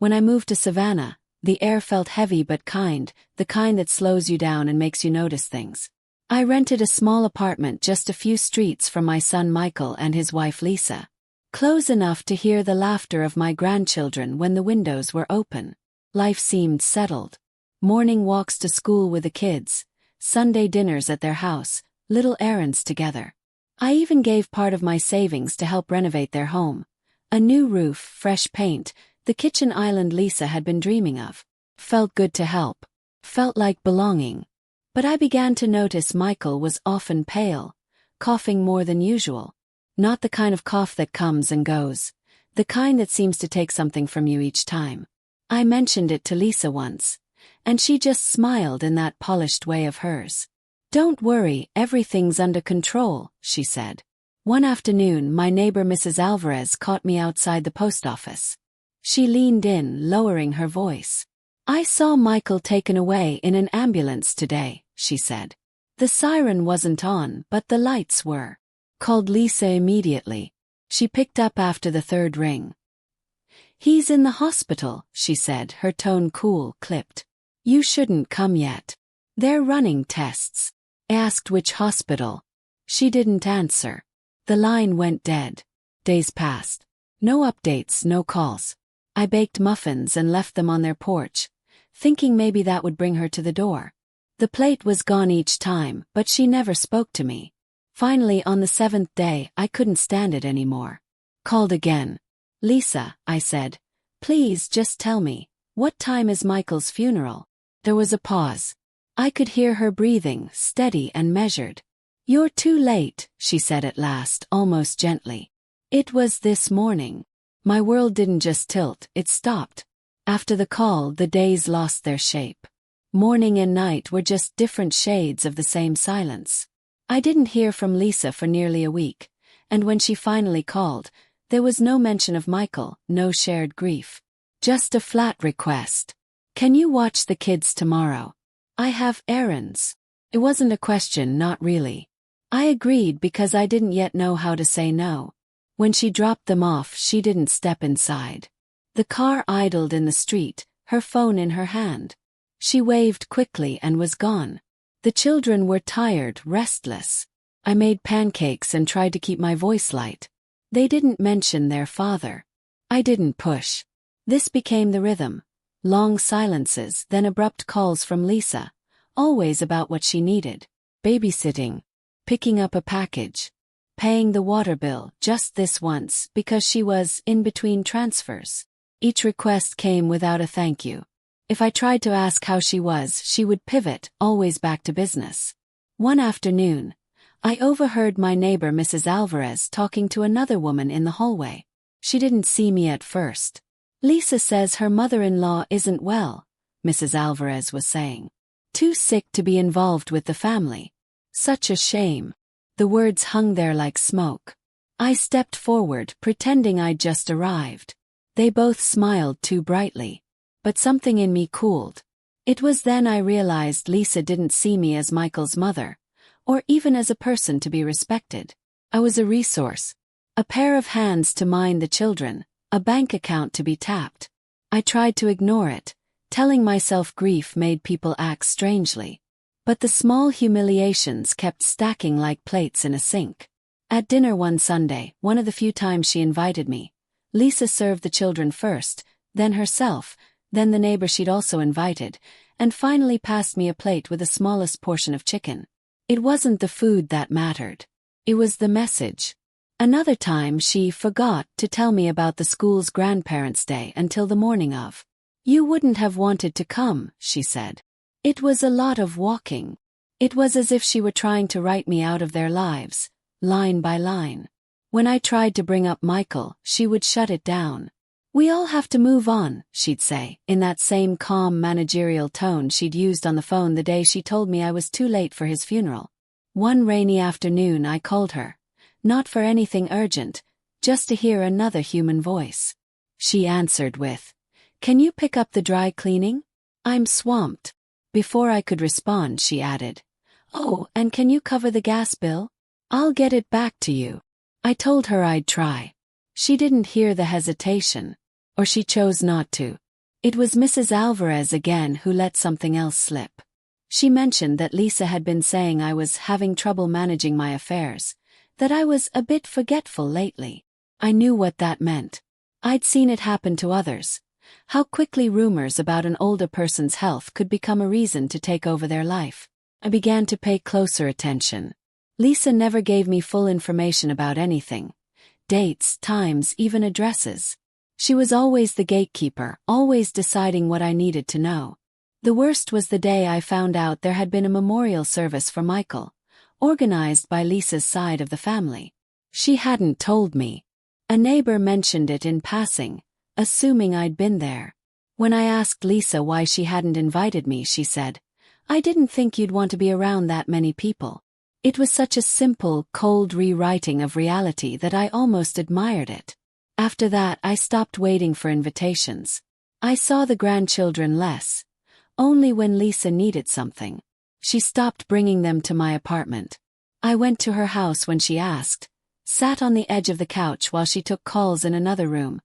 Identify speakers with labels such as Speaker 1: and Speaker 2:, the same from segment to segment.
Speaker 1: When I moved to Savannah, the air felt heavy but kind, the kind that slows you down and makes you notice things. I rented a small apartment just a few streets from my son Michael and his wife Lisa. Close enough to hear the laughter of my grandchildren when the windows were open. Life seemed settled. Morning walks to school with the kids, Sunday dinners at their house, little errands together. I even gave part of my savings to help renovate their home. A new roof, fresh paint, the kitchen island Lisa had been dreaming of. Felt good to help. Felt like belonging. But I began to notice Michael was often pale, coughing more than usual. Not the kind of cough that comes and goes, the kind that seems to take something from you each time. I mentioned it to Lisa once, and she just smiled in that polished way of hers. "Don't worry, everything's under control," she said. One afternoon, my neighbor Mrs. Alvarez caught me outside the post office. She leaned in, lowering her voice. "I saw Michael taken away in an ambulance today," she said. "The siren wasn't on, but the lights were." Called Lisa immediately. She picked up after the third ring. "He's in the hospital," she said, her tone cool, clipped. "You shouldn't come yet. They're running tests." I asked which hospital. She didn't answer. The line went dead. Days passed. No updates, no calls. I baked muffins and left them on their porch, thinking maybe that would bring her to the door. The plate was gone each time, but she never spoke to me. Finally, on the 7th day, I couldn't stand it anymore. Called again. "Lisa," I said, "please just tell me, what time is Michael's funeral?" There was a pause. I could hear her breathing, steady and measured. "You're too late," she said at last, almost gently. "It was this morning." My world didn't just tilt, it stopped. After the call, the days lost their shape. Morning and night were just different shades of the same silence. I didn't hear from Lisa for nearly a week, and when she finally called, there was no mention of Michael, no shared grief. Just a flat request. "Can you watch the kids tomorrow? I have errands." It wasn't a question, not really. I agreed because I didn't yet know how to say no. When she dropped them off, she didn't step inside. The car idled in the street, her phone in her hand. She waved quickly and was gone. The children were tired, restless. I made pancakes and tried to keep my voice light. They didn't mention their father. I didn't push. This became the rhythm. Long silences, then abrupt calls from Lisa, always about what she needed. Babysitting. Picking up a package. Paying the water bill, just this once, because she was in between transfers. Each request came without a thank you. If I tried to ask how she was, she would pivot, always back to business. One afternoon, I overheard my neighbor Mrs. Alvarez talking to another woman in the hallway. She didn't see me at first. "Lisa says her mother-in-law isn't well," Mrs. Alvarez was saying. "Too sick to be involved with the family. Such a shame." The words hung there like smoke. I stepped forward, pretending I'd just arrived. They both smiled too brightly. But something in me cooled. It was then I realized Lisa didn't see me as Michael's mother, or even as a person to be respected. I was a resource. A pair of hands to mind the children, a bank account to be tapped. I tried to ignore it, telling myself grief made people act strangely. But the small humiliations kept stacking like plates in a sink. At dinner one Sunday, one of the few times she invited me, Lisa served the children first, then herself, then the neighbor she'd also invited, and finally passed me a plate with the smallest portion of chicken. It wasn't the food that mattered. It was the message. Another time she forgot to tell me about the school's grandparents' day until the morning of. "You wouldn't have wanted to come," she said. It was a lot of walking. It was as if she were trying to write me out of their lives, line by line. When I tried to bring up Michael, she would shut it down. "We all have to move on," she'd say, in that same calm managerial tone she'd used on the phone the day she told me I was too late for his funeral. One rainy afternoon I called her, not for anything urgent, just to hear another human voice. She answered with, "Can you pick up the dry cleaning? I'm swamped." Before I could respond, she added, "Oh, and can you cover the gas bill? I'll get it back to you." I told her I'd try. She didn't hear the hesitation. Or she chose not to. It was Mrs. Alvarez again who let something else slip. She mentioned that Lisa had been saying I was having trouble managing my affairs, that I was a bit forgetful lately. I knew what that meant. I'd seen it happen to others. How quickly rumors about an older person's health could become a reason to take over their life. I began to pay closer attention. Lisa never gave me full information about anything. Dates, times, even addresses. She was always the gatekeeper, always deciding what I needed to know. The worst was the day I found out there had been a memorial service for Michael, organized by Lisa's side of the family. She hadn't told me. A neighbor mentioned it in passing, assuming I'd been there. When I asked Lisa why she hadn't invited me, she said, "I didn't think you'd want to be around that many people." It was such a simple, cold rewriting of reality that I almost admired it. After that, I stopped waiting for invitations. I saw the grandchildren less. Only when Lisa needed something. She stopped bringing them to my apartment. I went to her house when she asked, sat on the edge of the couch while she took calls in another room,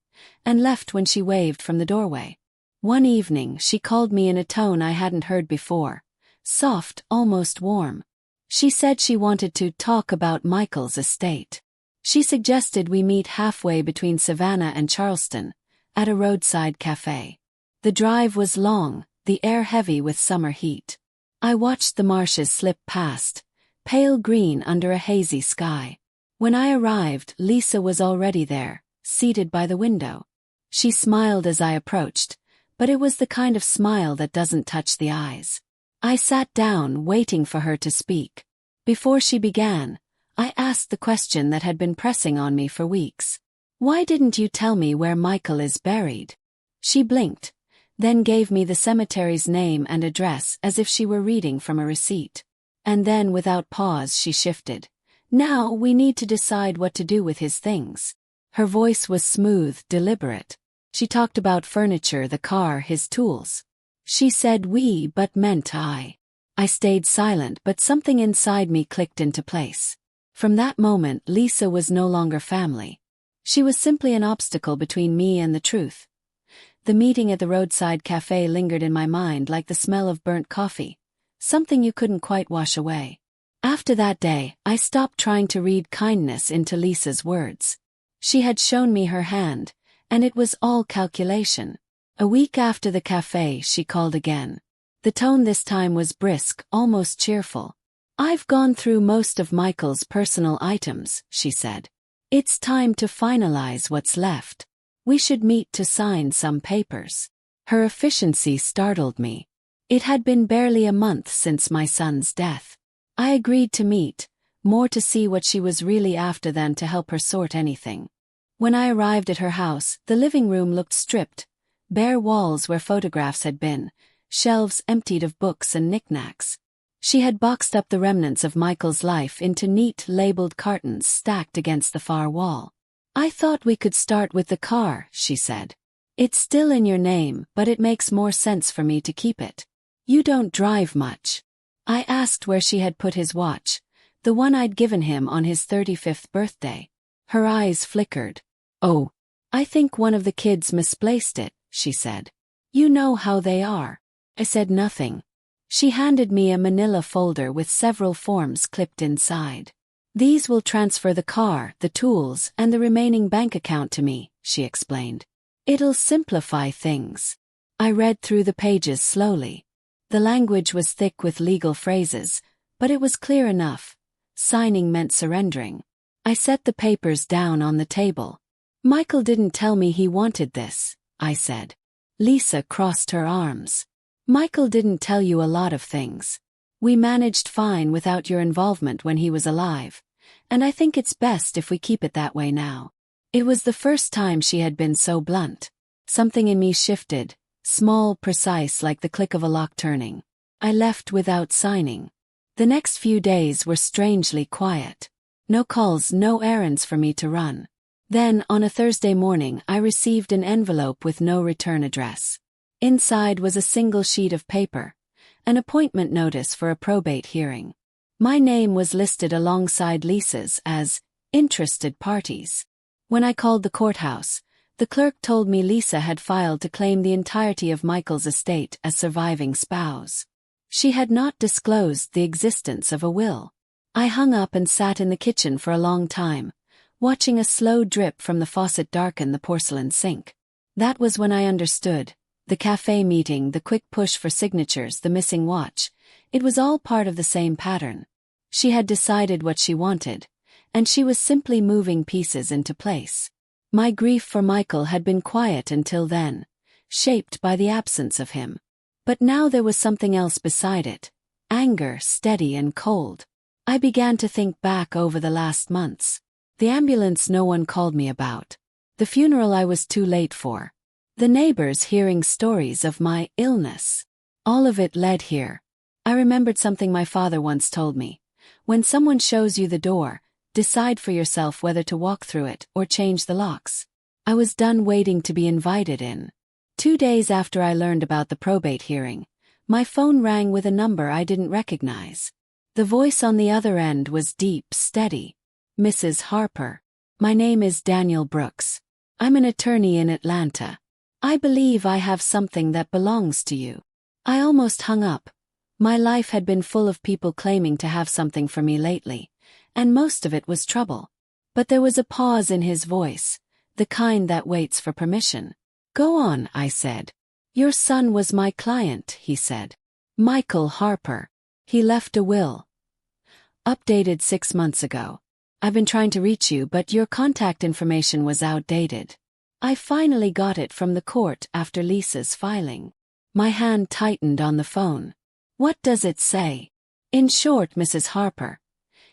Speaker 1: and left when she waved from the doorway. One evening, she called me in a tone I hadn't heard before, soft, almost warm. She said she wanted to talk about Michael's estate. She suggested we meet halfway between Savannah and Charleston, at a roadside cafe. The drive was long, the air heavy with summer heat. I watched the marshes slip past, pale green under a hazy sky. When I arrived, Lisa was already there, seated by the window. She smiled as I approached, but it was the kind of smile that doesn't touch the eyes. I sat down, waiting for her to speak. Before she began, I asked the question that had been pressing on me for weeks. "Why didn't you tell me where Michael is buried?" She blinked, then gave me the cemetery's name and address as if she were reading from a receipt. And then, without pause, she shifted. "Now we need to decide what to do with his things." Her voice was smooth, deliberate. She talked about furniture, the car, his tools. She said we, but meant I. I stayed silent, but something inside me clicked into place. From that moment, Lisa was no longer family. She was simply an obstacle between me and the truth. The meeting at the roadside cafe lingered in my mind like the smell of burnt coffee, something you couldn't quite wash away. After that day, I stopped trying to read kindness into Lisa's words. She had shown me her hand, and it was all calculation. A week after the cafe, she called again. The tone this time was brisk, almost cheerful. "I've gone through most of Michael's personal items," she said. "It's time to finalize what's left. We should meet to sign some papers." Her efficiency startled me. It had been barely a month since my son's death. I agreed to meet, more to see what she was really after than to help her sort anything. When I arrived at her house, the living room looked stripped, bare walls where photographs had been, shelves emptied of books and knickknacks. She had boxed up the remnants of Michael's life into neat, labeled cartons stacked against the far wall. "I thought we could start with the car," she said. "It's still in your name, but it makes more sense for me to keep it. You don't drive much." I asked where she had put his watch, the one I'd given him on his 35th birthday. Her eyes flickered. "Oh, I think one of the kids misplaced it," she said. "You know how they are." I said nothing. She handed me a manila folder with several forms clipped inside. "These will transfer the car, the tools, and the remaining bank account to me," she explained. "It'll simplify things." I read through the pages slowly. The language was thick with legal phrases, but it was clear enough. Signing meant surrendering. I set the papers down on the table. "Michael didn't tell me he wanted this," I said. Lisa crossed her arms. "Michael didn't tell you a lot of things. We managed fine without your involvement when he was alive, and I think it's best if we keep it that way now." It was the first time she had been so blunt. Something in me shifted, small, precise, like the click of a lock turning. I left without signing. The next few days were strangely quiet. No calls, no errands for me to run. Then, on a Thursday morning, I received an envelope with no return address. Inside was a single sheet of paper, an appointment notice for a probate hearing. My name was listed alongside Lisa's as interested parties. When I called the courthouse, The clerk told me Lisa had filed to claim the entirety of Michael's estate as surviving spouse. She had not disclosed the existence of a will. I hung up and sat in the kitchen for a long time, watching a slow drip from the faucet darken the porcelain sink. That was when I understood. The cafe meeting, the quick push for signatures, the missing watch. It was all part of the same pattern. She had decided what she wanted, and she was simply moving pieces into place. My grief for Michael had been quiet until then, shaped by the absence of him. But now there was something else beside it. Anger, steady and cold. I began to think back over the last months. The ambulance no one called me about. The funeral I was too late for. The neighbors hearing stories of my illness. All of it led here. I remembered something my father once told me. When someone shows you the door, decide for yourself whether to walk through it or change the locks. I was done waiting to be invited in. 2 days after I learned about the probate hearing, my phone rang with a number I didn't recognize. The voice on the other end was deep, steady. Mrs. Harper. My name is Daniel Brooks. I'm an attorney in Atlanta. I believe I have something that belongs to you. I almost hung up. My life had been full of people claiming to have something for me lately, and most of it was trouble. But there was a pause in his voice, the kind that waits for permission. Go on, I said. Your son was my client, he said. Michael Harper. He left a will. Updated 6 months ago. I've been trying to reach you, but your contact information was outdated. I finally got it from the court after Lisa's filing. My hand tightened on the phone. What does it say? In short, Mrs. Harper.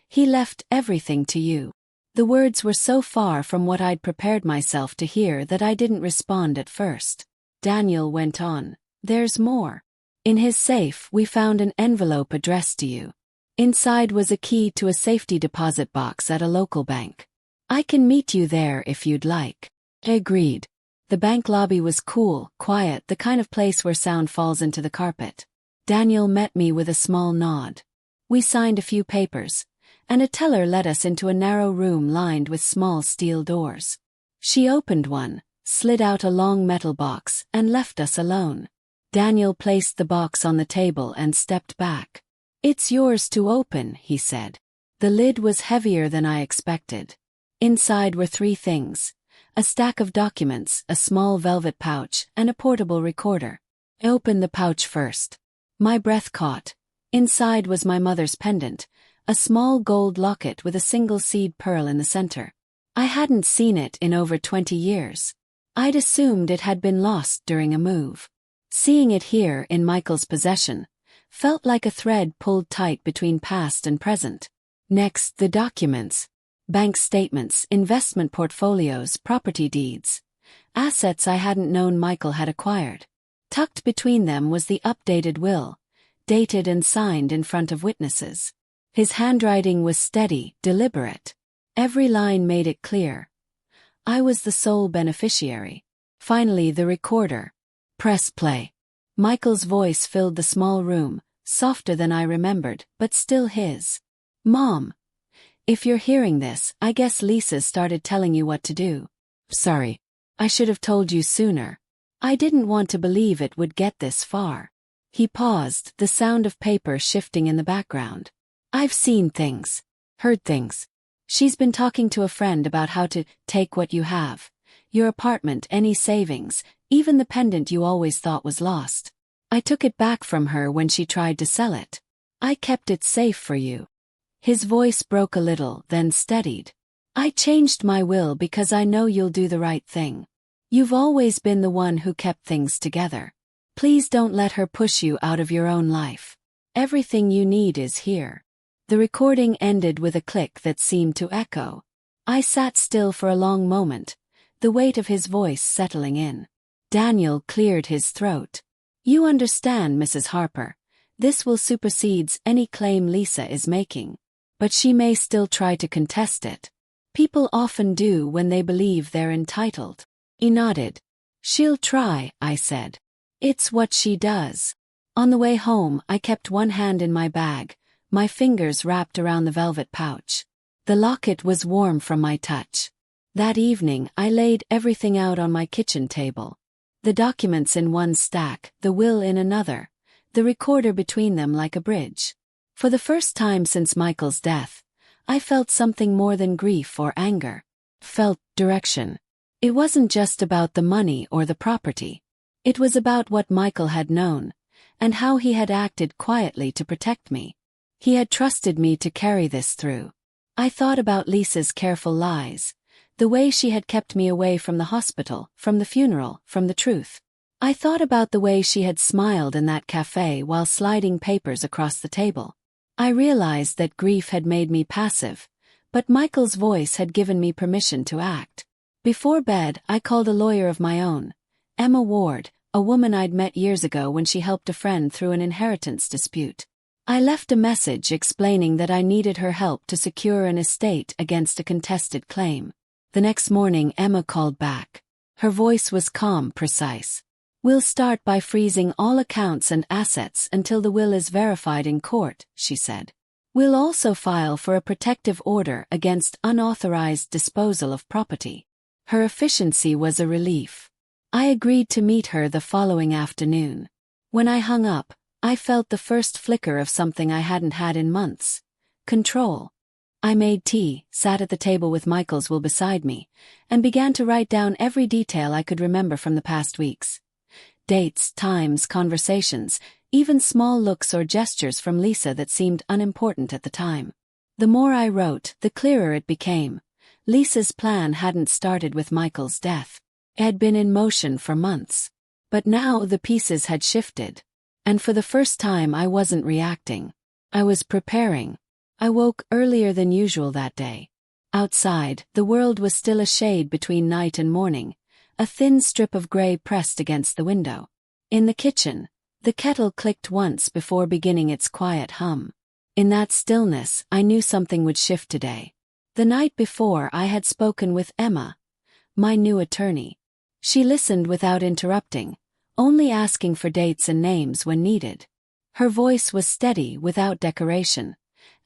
Speaker 1: He left everything to you. The words were so far from what I'd prepared myself to hear that I didn't respond at first. Daniel went on. There's more. In his safe, we found an envelope addressed to you. Inside was a key to a safety deposit box at a local bank. I can meet you there if you'd like. Agreed. The bank lobby was cool, quiet, the kind of place where sound falls into the carpet. Daniel met me with a small nod. We signed a few papers, and a teller led us into a narrow room lined with small steel doors. She opened one, slid out a long metal box, and left us alone. Daniel placed the box on the table and stepped back. It's yours to open, he said. The lid was heavier than I expected. Inside were 3 things. A stack of documents, a small velvet pouch, and a portable recorder. I opened the pouch first. My breath caught. Inside was my mother's pendant, a small gold locket with a single seed pearl in the center. I hadn't seen it in over 20 years. I'd assumed it had been lost during a move. Seeing it here in Michael's possession felt like a thread pulled tight between past and present. Next, the documents. Bank statements, investment portfolios, property deeds. Assets I hadn't known Michael had acquired. Tucked between them was the updated will, dated and signed in front of witnesses. His handwriting was steady, deliberate. Every line made it clear. I was the sole beneficiary. Finally, the recorder. Press play. Michael's voice filled the small room, softer than I remembered, but still his. Mom. If you're hearing this, I guess Lisa started telling you what to do. Sorry. I should have told you sooner. I didn't want to believe it would get this far. He paused, the sound of paper shifting in the background. I've seen things. Heard things. She's been talking to a friend about how to take what you have. Your apartment, any savings, even the pendant you always thought was lost. I took it back from her when she tried to sell it. I kept it safe for you. His voice broke a little, then steadied. I changed my will because I know you'll do the right thing. You've always been the one who kept things together. Please don't let her push you out of your own life. Everything you need is here. The recording ended with a click that seemed to echo. I sat still for a long moment, the weight of his voice settling in. Daniel cleared his throat. You understand, Mrs. Harper. This will supersede any claim Lisa is making. But she may still try to contest it. People often do when they believe they're entitled. He nodded. She'll try, I said. It's what she does. On the way home, I kept one hand in my bag, my fingers wrapped around the velvet pouch. The locket was warm from my touch. That evening, I laid everything out on my kitchen table. The documents in one stack, the will in another, the recorder between them like a bridge. For the first time since Michael's death, I felt something more than grief or anger. Felt direction. It wasn't just about the money or the property. It was about what Michael had known, and how he had acted quietly to protect me. He had trusted me to carry this through. I thought about Lisa's careful lies, the way she had kept me away from the hospital, from the funeral, from the truth. I thought about the way she had smiled in that cafe while sliding papers across the table. I realized that grief had made me passive, but Michael's voice had given me permission to act. Before bed, I called a lawyer of my own, Emma Ward, a woman I'd met years ago when she helped a friend through an inheritance dispute. I left a message explaining that I needed her help to secure an estate against a contested claim. The next morning, Emma called back. Her voice was calm, precise. "We'll start by freezing all accounts and assets until the will is verified in court," she said. "We'll also file for a protective order against unauthorized disposal of property." Her efficiency was a relief. I agreed to meet her the following afternoon. When I hung up, I felt the first flicker of something I hadn't had in months. Control. I made tea, sat at the table with Michael's will beside me, and began to write down every detail I could remember from the past weeks. Dates, times, conversations, even small looks or gestures from Lisa that seemed unimportant at the time. The more I wrote, the clearer it became. Lisa's plan hadn't started with Michael's death. It had been in motion for months. But now the pieces had shifted. And for the first time I wasn't reacting. I was preparing. I woke earlier than usual that day. Outside, the world was still a shade between night and morning, a thin strip of gray pressed against the window. In the kitchen, the kettle clicked once before beginning its quiet hum. In that stillness, I knew something would shift today. The night before, I had spoken with Emma, my new attorney. She listened without interrupting, only asking for dates and names when needed. Her voice was steady without decoration,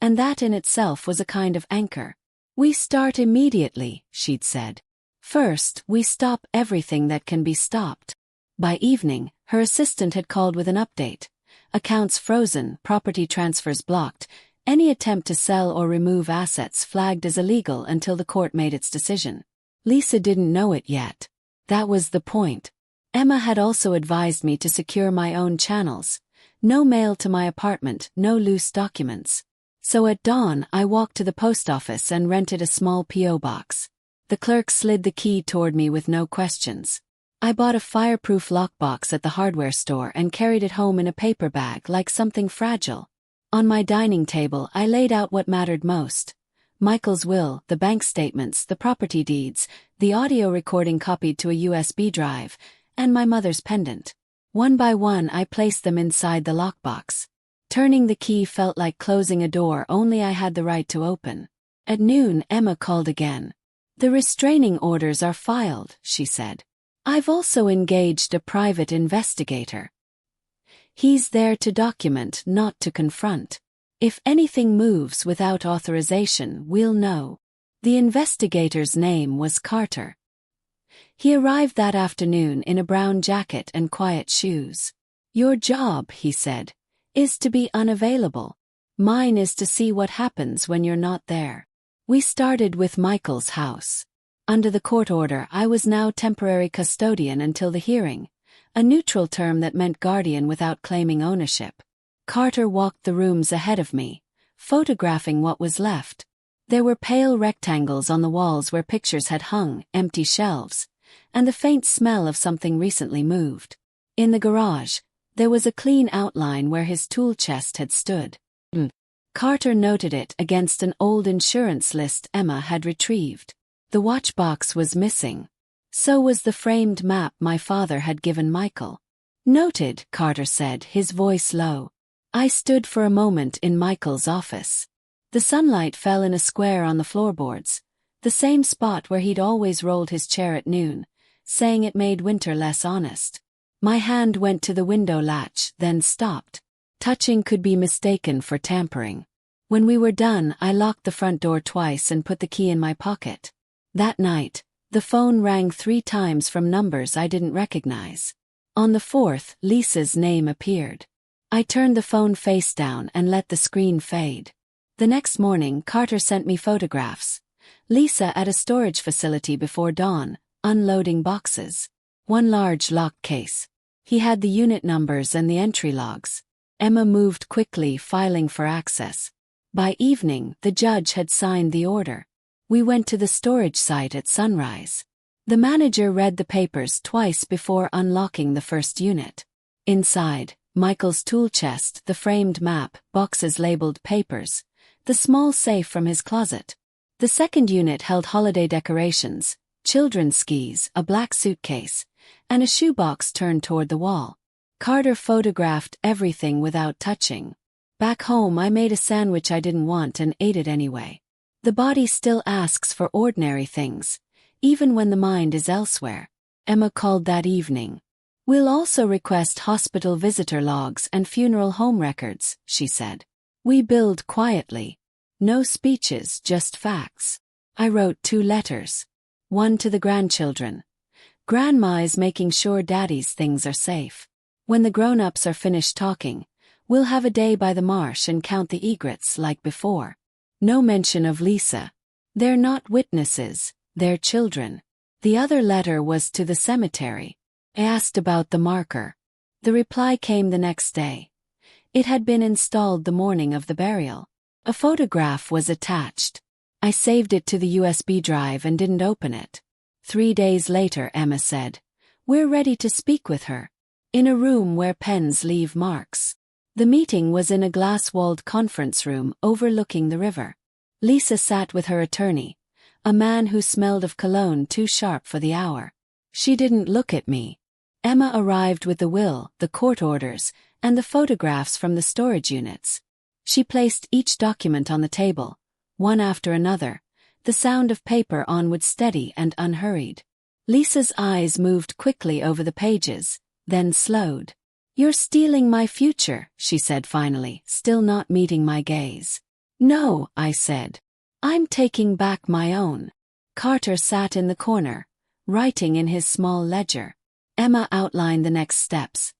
Speaker 1: and that in itself was a kind of anchor. "We start immediately," she'd said. "First, we stop everything that can be stopped." By evening, her assistant had called with an update. Accounts frozen, property transfers blocked, any attempt to sell or remove assets flagged as illegal until the court made its decision. Lisa didn't know it yet. That was the point. Emma had also advised me to secure my own channels. No mail to my apartment, no loose documents. So at dawn, I walked to the post office and rented a small P.O. box. The clerk slid the key toward me with no questions. I bought a fireproof lockbox at the hardware store and carried it home in a paper bag like something fragile. On my dining table, I laid out what mattered most. Michael's will, the bank statements, the property deeds, the audio recording copied to a USB drive, and my mother's pendant. One by one, I placed them inside the lockbox. Turning the key felt like closing a door only I had the right to open. At noon, Emma called again. "The restraining orders are filed," she said. "I've also engaged a private investigator. He's there to document, not to confront. If anything moves without authorization, we'll know." The investigator's name was Carter. He arrived that afternoon in a brown jacket and quiet shoes. "Your job," he said, "is to be unavailable. Mine is to see what happens when you're not there." We started with Michael's house. Under the court order, I was now temporary custodian until the hearing, a neutral term that meant guardian without claiming ownership. Carter walked the rooms ahead of me, photographing what was left. There were pale rectangles on the walls where pictures had hung, empty shelves, and the faint smell of something recently moved. In the garage, there was a clean outline where his tool chest had stood. Carter noted it against an old insurance list Emma had retrieved. The watch box was missing. So was the framed map my father had given Michael. "Noted," Carter said, his voice low. I stood for a moment in Michael's office. The sunlight fell in a square on the floorboards, the same spot where he'd always rolled his chair at noon, saying it made winter less honest. My hand went to the window latch, then stopped. Touching could be mistaken for tampering. When we were done, I locked the front door twice and put the key in my pocket. That night, The phone rang 3 times from numbers I didn't recognize. On the 4th, Lisa's name appeared. I turned the phone face down and let the screen fade. The next morning, Carter sent me photographs. Lisa at a storage facility before dawn, unloading boxes. One large locked case. He had the unit numbers and the entry logs. Emma moved quickly, filing for access. By evening, the judge had signed the order. We went to the storage site at sunrise. The manager read the papers twice before unlocking the first unit. Inside, Michael's tool chest, the framed map, boxes labeled papers, the small safe from his closet. The second unit held holiday decorations, children's skis, a black suitcase, and a shoebox turned toward the wall. Carter photographed everything without touching. Back home, I made a sandwich I didn't want and ate it anyway. The body still asks for ordinary things, even when the mind is elsewhere. Emma called that evening. We'll also request hospital visitor logs and funeral home records, she said. We billed quietly. No speeches, just facts. I wrote 2 letters. One to the grandchildren. Grandma is making sure Daddy's things are safe. When the grown-ups are finished talking, we'll have a day by the marsh and count the egrets like before. No mention of Lisa. They're not witnesses, they're children. The other letter was to the cemetery. I asked about the marker. The reply came the next day. It had been installed the morning of the burial. A photograph was attached. I saved it to the USB drive and didn't open it. 3 days later, Emma said, "We're ready to speak with her." In a room where pens leave marks. The meeting was in a glass-walled conference room overlooking the river. Lisa sat with her attorney, a man who smelled of cologne too sharp for the hour. She didn't look at me. Emma arrived with the will, the court orders, and the photographs from the storage units. She placed each document on the table, one after another, the sound of paper onward steady and unhurried. Lisa's eyes moved quickly over the pages, then slowed. "You're stealing my future," she said finally, still not meeting my gaze. "No," I said. "I'm taking back my own." Carter sat in the corner, writing in his small ledger. Emma outlined the next steps.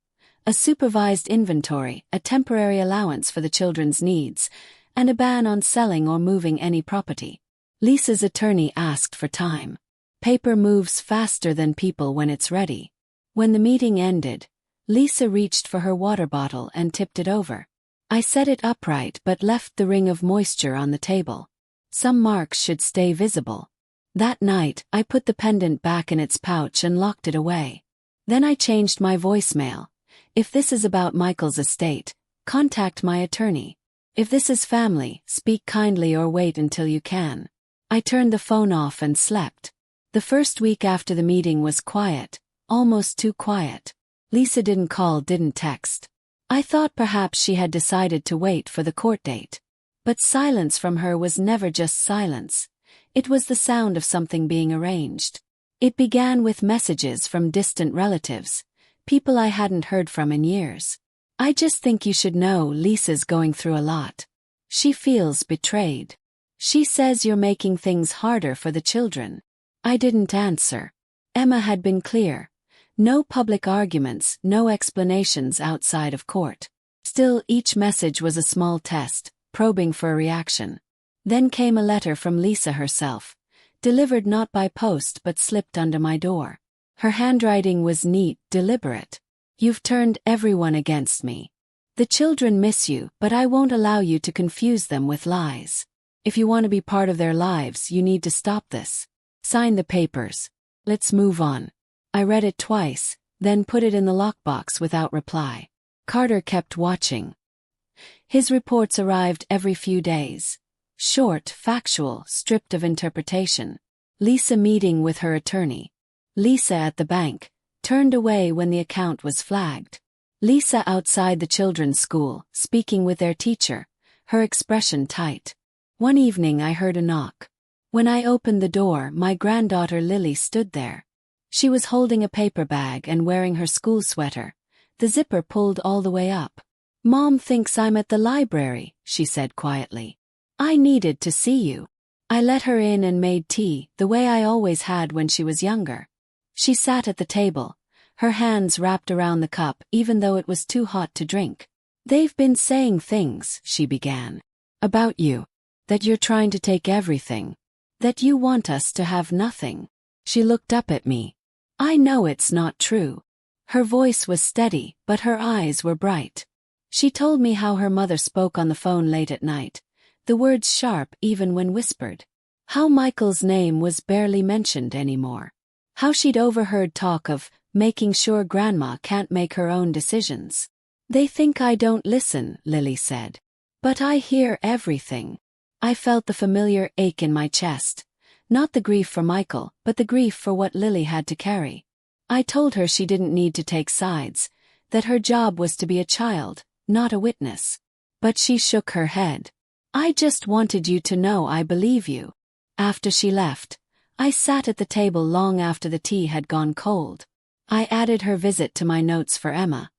Speaker 1: A supervised inventory, a temporary allowance for the children's needs, and a ban on selling or moving any property. Lisa's attorney asked for time. Paper moves faster than people when it's ready. When the meeting ended, Lisa reached for her water bottle and tipped it over. I set it upright but left the ring of moisture on the table. Some marks should stay visible. That night, I put the pendant back in its pouch and locked it away. Then I changed my voicemail. If this is about Michael's estate, contact my attorney. If this is family, speak kindly or wait until you can. I turned the phone off and slept. The first week after the meeting was quiet, almost too quiet. Lisa didn't call, didn't text. I thought perhaps she had decided to wait for the court date. But silence from her was never just silence. It was the sound of something being arranged. It began with messages from distant relatives, people I hadn't heard from in years. "I just think you should know Lisa's going through a lot. She feels betrayed. She says you're making things harder for the children." I didn't answer. Emma had been clear. No public arguments, no explanations outside of court. Still, each message was a small test, probing for a reaction. Then came a letter from Lisa herself, delivered not by post but slipped under my door. Her handwriting was neat, deliberate. "You've turned everyone against me. The children miss you, but I won't allow you to confuse them with lies. If you want to be part of their lives, you need to stop this. Sign the papers. Let's move on." I read it twice, then put it in the lockbox without reply. Carter kept watching. His reports arrived every few days. Short, factual, stripped of interpretation. Lisa meeting with her attorney. Lisa at the bank, turned away when the account was flagged. Lisa outside the children's school, speaking with their teacher, her expression tight. One evening I heard a knock. When I opened the door, my granddaughter Lily stood there. She was holding a paper bag and wearing her school sweater, the zipper pulled all the way up. "Mom thinks I'm at the library," she said quietly. "I needed to see you." I let her in and made tea, the way I always had when she was younger. She sat at the table, her hands wrapped around the cup even though it was too hot to drink. "They've been saying things," she began. "About you. That you're trying to take everything. That you want us to have nothing." She looked up at me. "I know it's not true." Her voice was steady, but her eyes were bright. She told me how her mother spoke on the phone late at night, the words sharp even when whispered. How Michael's name was barely mentioned anymore. How she'd overheard talk of making sure Grandma can't make her own decisions. "They think I don't listen," Lily said. "But I hear everything." I felt the familiar ache in my chest. Not the grief for Michael, but the grief for what Lily had to carry. I told her she didn't need to take sides, that her job was to be a child, not a witness. But she shook her head. "I just wanted you to know I believe you." After she left, I sat at the table long after the tea had gone cold. I added her visit to my notes for Emma,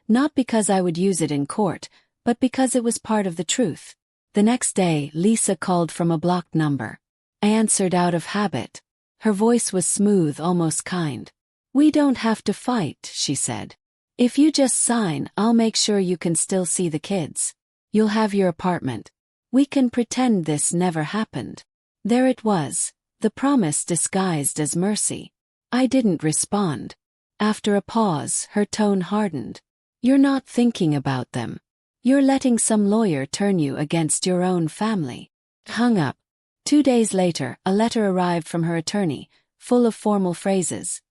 Speaker 1: not because I would use it in court, but because it was part of the truth. The next day, Lisa called from a blocked number. I answered out of habit. Her voice was smooth, almost kind. "We don't have to fight," she said. "If you just sign, I'll make sure you can still see the kids. You'll have your apartment. We can pretend this never happened." There it was, the promise disguised as mercy. I didn't respond. After a pause, her tone hardened. "You're not thinking about them. You're letting some lawyer turn you against your own family." Hung up. 2 days later, a letter arrived from her attorney, full of formal phrases.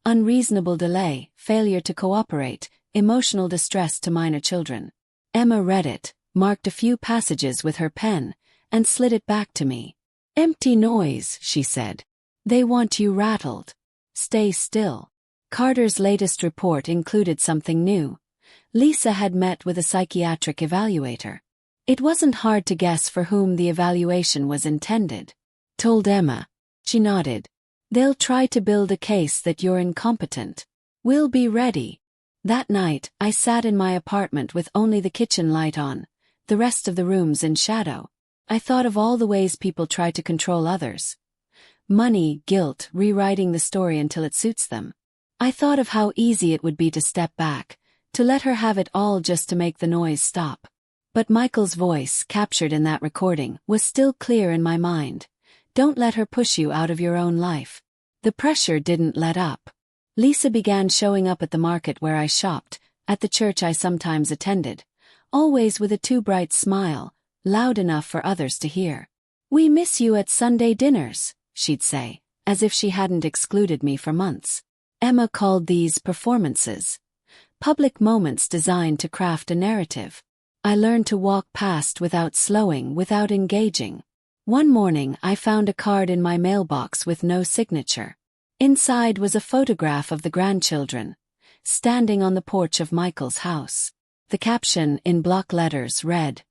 Speaker 1: Unreasonable delay, failure to cooperate, emotional distress to minor children. Emma read it, marked a few passages with her pen, and slid it back to me. "Empty noise," she said. "They want you rattled. Stay still." Carter's latest report included something new. Lisa had met with a psychiatric evaluator. It wasn't hard to guess for whom the evaluation was intended. "Told Emma." She nodded. "They'll try to build a case that you're incompetent. We'll be ready." That night, I sat in my apartment with only the kitchen light on, the rest of the rooms in shadow. I thought of all the ways people try to control others. Money, guilt, rewriting the story until it suits them. I thought of how easy it would be to step back, to let her have it all just to make the noise stop. But Michael's voice, captured in that recording, was still clear in my mind. "Don't let her push you out of your own life." The pressure didn't let up. Lisa began showing up at the market where I shopped, at the church I sometimes attended, always with a too bright smile, loud enough for others to hear. "We miss you at Sunday dinners," she'd say, as if she hadn't excluded me for months. Emma called these performances. Public moments designed to craft a narrative. I learned to walk past without slowing, without engaging. One morning I found a card in my mailbox with no signature. Inside was a photograph of the grandchildren, standing on the porch of Michael's house. The caption, in block letters, read,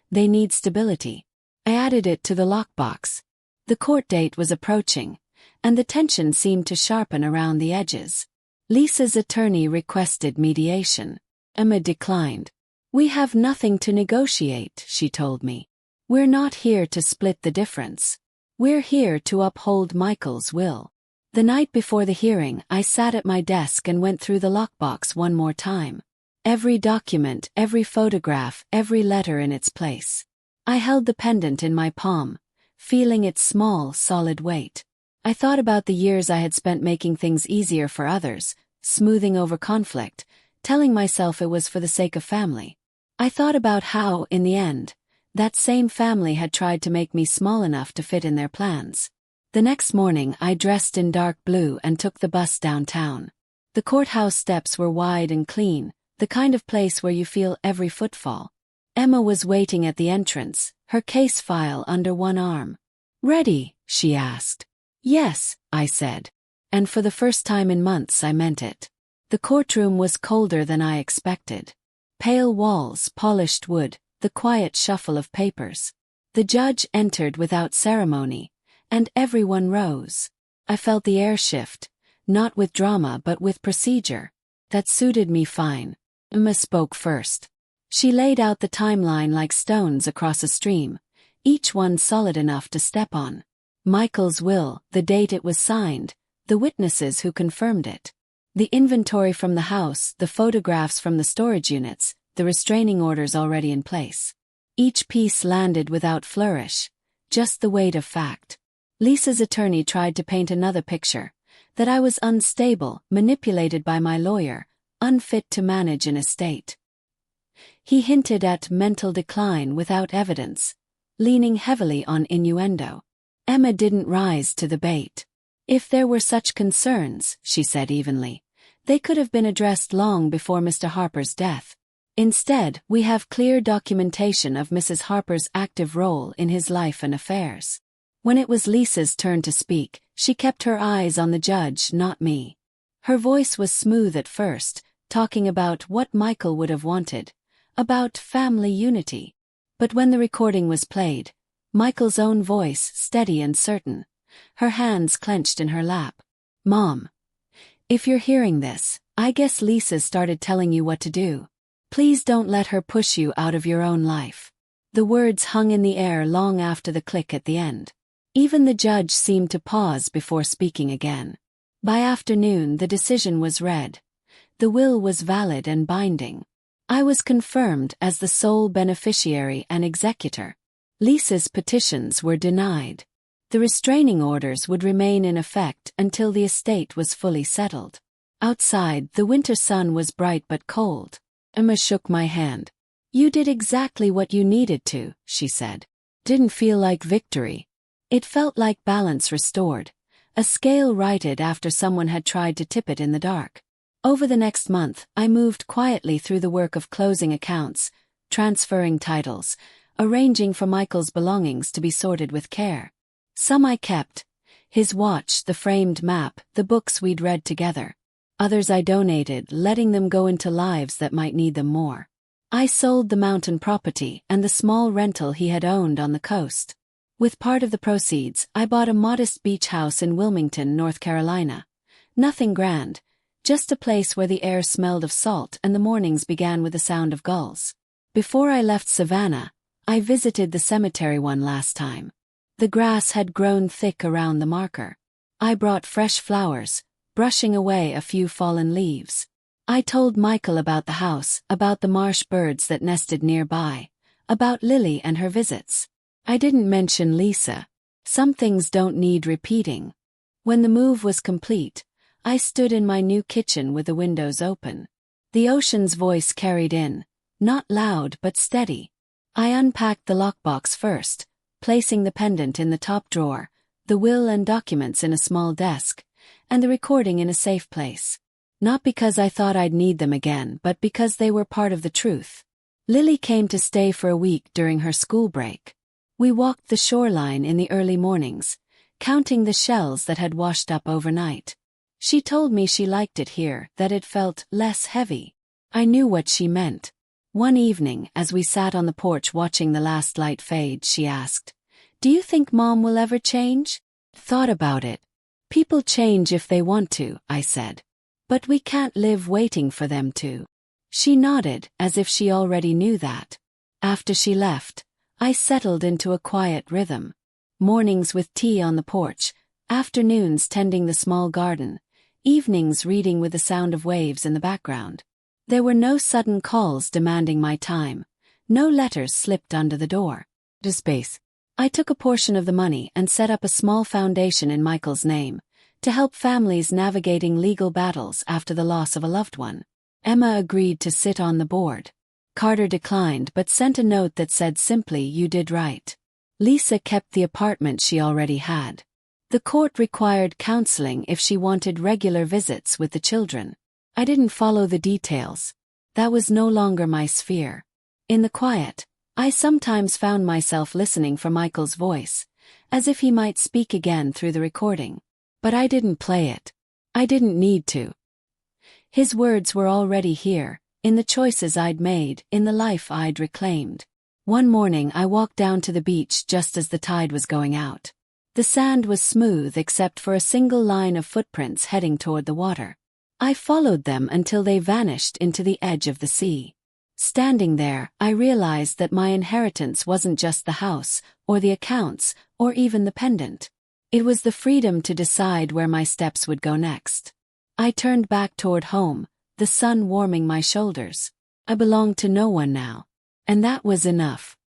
Speaker 1: "They need stability." I added it to the lockbox. The court date was approaching, and the tension seemed to sharpen around the edges. Lisa's attorney requested mediation. Emma declined. "We have nothing to negotiate," she told me. "We're not here to split the difference. We're here to uphold Michael's will." The night before the hearing, I sat at my desk and went through the lockbox one more time. Every document, every photograph, every letter in its place. I held the pendant in my palm, feeling its small, solid weight. I thought about the years I had spent making things easier for others, smoothing over conflict, telling myself it was for the sake of family. I thought about how, in the end, that same family had tried to make me small enough to fit in their plans. The next morning I dressed in dark blue and took the bus downtown. The courthouse steps were wide and clean, the kind of place where you feel every footfall. Emma was waiting at the entrance, her case file under one arm. "Ready?" she asked. "Yes," I said. And for the first time in months I meant it. The courtroom was colder than I expected. Pale walls, polished wood, the quiet shuffle of papers. The judge entered without ceremony, and everyone rose. I felt the air shift, not with drama but with procedure. That suited me fine. Emma spoke first. She laid out the timeline like stones across a stream, each one solid enough to step on. Michael's will, the date it was signed, the witnesses who confirmed it. The inventory from the house, the photographs from the storage units, the restraining orders already in place. Each piece landed without flourish, just the weight of fact. Lisa's attorney tried to paint another picture, that I was unstable, manipulated by my lawyer, unfit to manage an estate. He hinted at mental decline without evidence, leaning heavily on innuendo. Emma didn't rise to the bait. If there were such concerns, she said evenly, they could have been addressed long before Mr. Harper's death. Instead, we have clear documentation of Mrs. Harper's active role in his life and affairs. When it was Lisa's turn to speak, she kept her eyes on the judge, not me. Her voice was smooth at first, talking about what Michael would have wanted, about family unity. But when the recording was played, Michael's own voice, steady and certain, her hands clenched in her lap. Mom, if you're hearing this, I guess Lisa's started telling you what to do. Please don't let her push you out of your own life. The words hung in the air long after the click at the end. Even the judge seemed to pause before speaking again. By afternoon, the decision was read. The will was valid and binding. I was confirmed as the sole beneficiary and executor. Lisa's petitions were denied. The restraining orders would remain in effect until the estate was fully settled. Outside, the winter sun was bright but cold. Emma shook my hand. You did exactly what you needed to, she said. Didn't feel like victory. It felt like balance restored, a scale righted after someone had tried to tip it in the dark. Over the next month, I moved quietly through the work of closing accounts, transferring titles, arranging for Michael's belongings to be sorted with care. Some I kept, his watch, the framed map, the books we'd read together. Others I donated, letting them go into lives that might need them more. I sold the mountain property and the small rental he had owned on the coast. With part of the proceeds, I bought a modest beach house in Wilmington, North Carolina. Nothing grand, just a place where the air smelled of salt and the mornings began with the sound of gulls. Before I left Savannah, I visited the cemetery one last time. The grass had grown thick around the marker. I brought fresh flowers, brushing away a few fallen leaves. I told Michael about the house, about the marsh birds that nested nearby, about Lily and her visits. I didn't mention Lisa. Some things don't need repeating. When the move was complete, I stood in my new kitchen with the windows open. The ocean's voice carried in, not loud but steady. I unpacked the lockbox first, placing the pendant in the top drawer, the will and documents in a small desk, and the recording in a safe place. Not because I thought I'd need them again, but because they were part of the truth. Lily came to stay for a week during her school break. We walked the shoreline in the early mornings, counting the shells that had washed up overnight. She told me she liked it here, that it felt less heavy. I knew what she meant. One evening, as we sat on the porch watching the last light fade, she asked, "Do you think Mom will ever change?" Thought about it. People change if they want to, I said. But we can't live waiting for them to. She nodded, as if she already knew that. After she left, I settled into a quiet rhythm. Mornings with tea on the porch, afternoons tending the small garden, evenings reading with the sound of waves in the background. There were no sudden calls demanding my time, no letters slipped under the door. To space. I took a portion of the money and set up a small foundation in Michael's name, to help families navigating legal battles after the loss of a loved one. Emma agreed to sit on the board. Carter declined but sent a note that said simply, "You did right." Lisa kept the apartment she already had. The court required counseling if she wanted regular visits with the children. I didn't follow the details. That was no longer my sphere. In the quiet, I sometimes found myself listening for Michael's voice, as if he might speak again through the recording. But I didn't play it. I didn't need to. His words were already here, in the choices I'd made, in the life I'd reclaimed. One morning I walked down to the beach just as the tide was going out. The sand was smooth except for a single line of footprints heading toward the water. I followed them until they vanished into the edge of the sea. Standing there, I realized that my inheritance wasn't just the house, or the accounts, or even the pendant. It was the freedom to decide where my steps would go next. I turned back toward home, the sun warming my shoulders. I belonged to no one now. And that was enough.